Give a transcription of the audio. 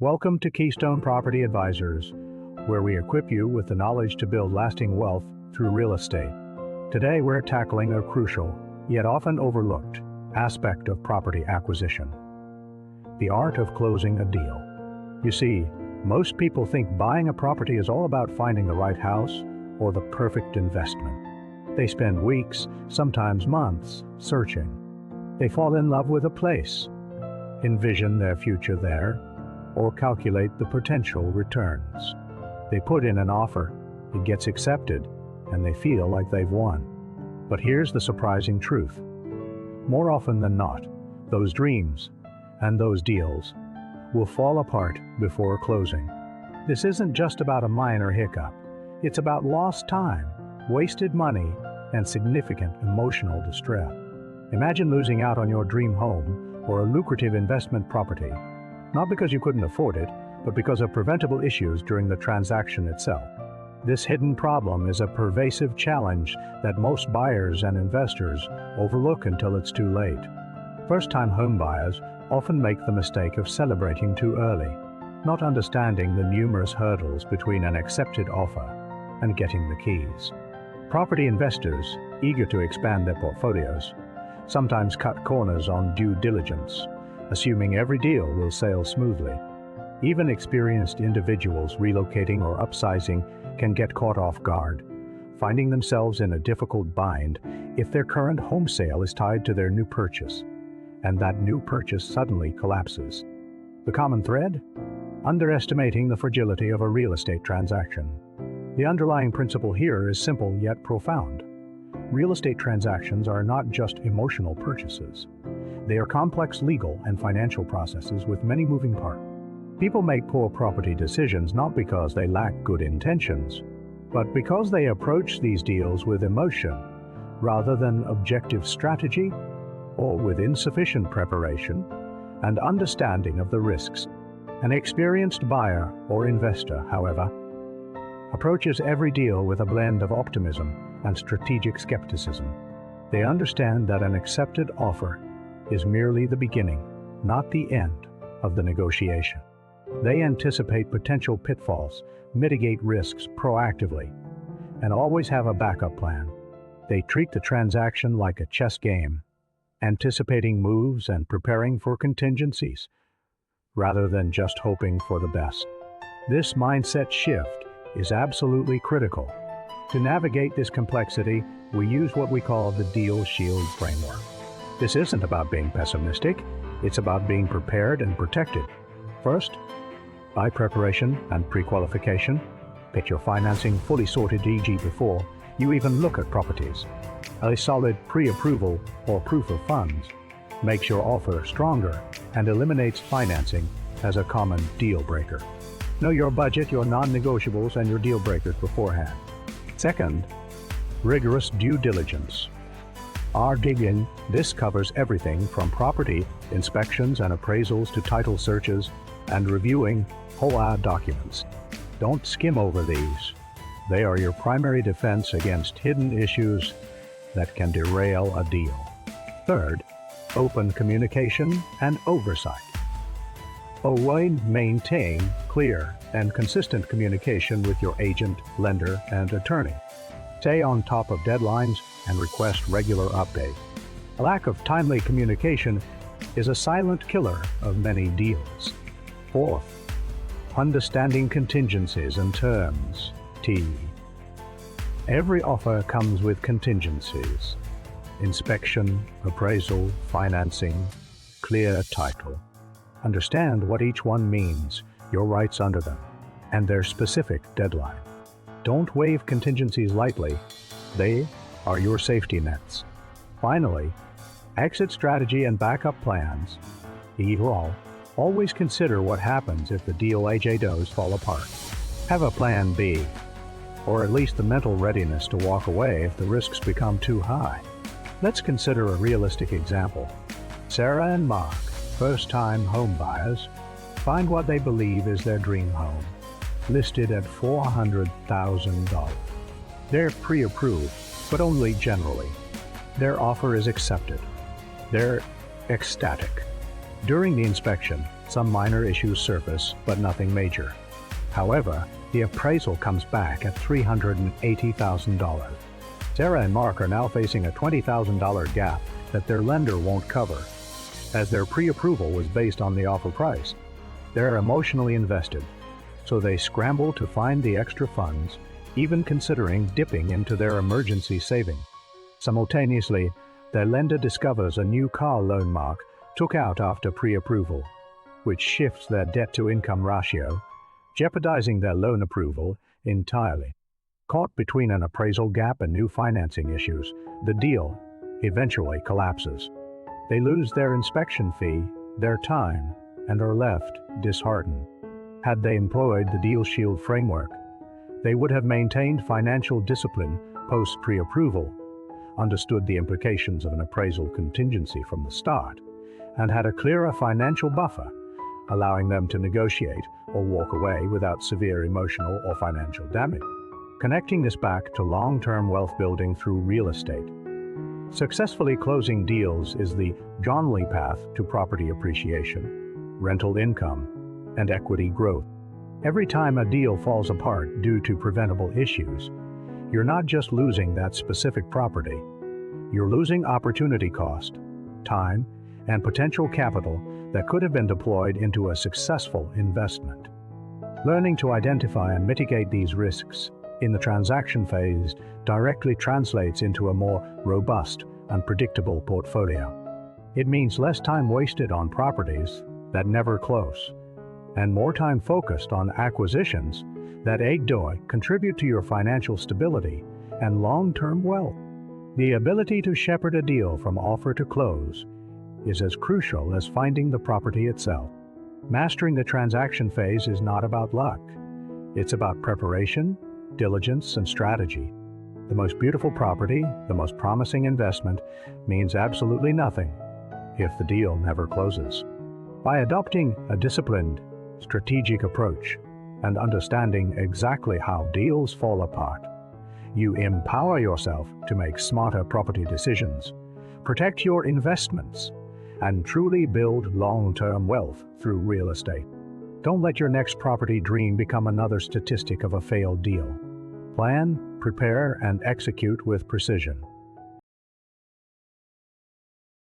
Welcome to Keystone Property Advisors, where we equip you with the knowledge to build lasting wealth through real estate. Today we're tackling a crucial, yet often overlooked, aspect of property acquisition: the art of closing a deal. You see, most people think buying a property is all about finding the right house or the perfect investment. They spend weeks, sometimes months, searching. They fall in love with a place, envision their future there, or calculate the potential returns. They put in an offer, it gets accepted, and they feel like they've won. But here's the surprising truth. More often than not, those dreams and those deals will fall apart before closing. This isn't just about a minor hiccup. It's about lost time, wasted money, and significant emotional distress. Imagine losing out on your dream home or a lucrative investment property, not because you couldn't afford it, but because of preventable issues during the transaction itself. This hidden problem is a pervasive challenge that most buyers and investors overlook until it's too late. First-time homebuyers often make the mistake of celebrating too early, not understanding the numerous hurdles between an accepted offer and getting the keys. Property investors, eager to expand their portfolios, sometimes cut corners on due diligence, assuming every deal will sail smoothly. Even experienced individuals relocating or upsizing can get caught off guard, finding themselves in a difficult bind if their current home sale is tied to their new purchase, and that new purchase suddenly collapses. The common thread? Underestimating the fragility of a real estate transaction. The underlying principle here is simple yet profound. Real estate transactions are not just emotional purchases. They are complex legal and financial processes with many moving parts. People make poor property decisions not because they lack good intentions, but because they approach these deals with emotion rather than objective strategy, or with insufficient preparation and understanding of the risks. An experienced buyer or investor, however, approaches every deal with a blend of optimism and strategic skepticism. They understand that an accepted offer is merely the beginning, not the end, of the negotiation. They anticipate potential pitfalls, mitigate risks proactively, and always have a backup plan. They treat the transaction like a chess game, anticipating moves and preparing for contingencies, rather than just hoping for the best. This mindset shift is absolutely critical. To navigate this complexity, we use what we call the Deal Shield framework. This isn't about being pessimistic, it's about being prepared and protected. First, by preparation and pre-qualification, get your financing fully sorted, e.g. before you even look at properties. A solid pre-approval or proof of funds makes your offer stronger and eliminates financing as a common deal breaker. Know your budget, your non-negotiables, and your deal breakers beforehand. Second, rigorous due diligence. This covers everything from property inspections and appraisals to title searches and reviewing HOA documents. Don't skim over these. They are your primary defense against hidden issues that can derail a deal. Third, open communication and oversight. Maintain clear and consistent communication with your agent, lender, and attorney. Stay on top of deadlines and request regular updates. A lack of timely communication is a silent killer of many deals. Fourth, understanding contingencies and terms. Every offer comes with contingencies: inspection, appraisal, financing, clear title. Understand what each one means, your rights under them, and their specific deadline. Don't waive contingencies lightly. They are your safety nets. Finally, exit strategy and backup plans. Always consider what happens if the deal does fall apart. Have a plan B, or at least the mental readiness to walk away if the risks become too high. Let's consider a realistic example. Sarah and Mark, first-time home buyers, find what they believe is their dream home, listed at $400,000. They're pre-approved, but only generally. Their offer is accepted. They're ecstatic. During the inspection, Some minor issues surface, but nothing major. However, the appraisal comes back at $380,000. Sarah and Mark are now facing a $20,000 gap that their lender won't cover. As their pre-approval was based on the offer price, they're emotionally invested, so they scramble to find the extra funds, even considering dipping into their emergency savings. Simultaneously, their lender discovers a new car loan Mark took out after pre-approval, which shifts their debt-to-income ratio, jeopardizing their loan approval entirely. Caught between an appraisal gap and new financing issues, the deal eventually collapses. They lose their inspection fee, their time, and are left disheartened. Had they employed the Deal Shield framework, they would have maintained financial discipline post-pre-approval, understood the implications of an appraisal contingency from the start, and had a clearer financial buffer, allowing them to negotiate or walk away without severe emotional or financial damage. Connecting this back to long-term wealth building through real estate. Successfully closing deals is the John Lee path to property appreciation, rental income, and equity growth. Every time a deal falls apart due to preventable issues, you're not just losing that specific property, you're losing opportunity cost, time, and potential capital that could have been deployed into a successful investment. Learning to identify and mitigate these risks in the transaction phase directly translates into a more robust and predictable portfolio. It means less time wasted on properties that never close, and more time focused on acquisitions that contribute to your financial stability and long-term wealth. The ability to shepherd a deal from offer to close is as crucial as finding the property itself. Mastering the transaction phase is not about luck. It's about preparation, diligence, and strategy. The most beautiful property, the most promising investment, means absolutely nothing if the deal never closes. By adopting a disciplined, strategic approach and understanding exactly how deals fall apart, you empower yourself to make smarter property decisions, protect your investments, and truly build long-term wealth through real estate. Don't let your next property dream become another statistic of a failed deal. Plan, prepare, and execute with precision.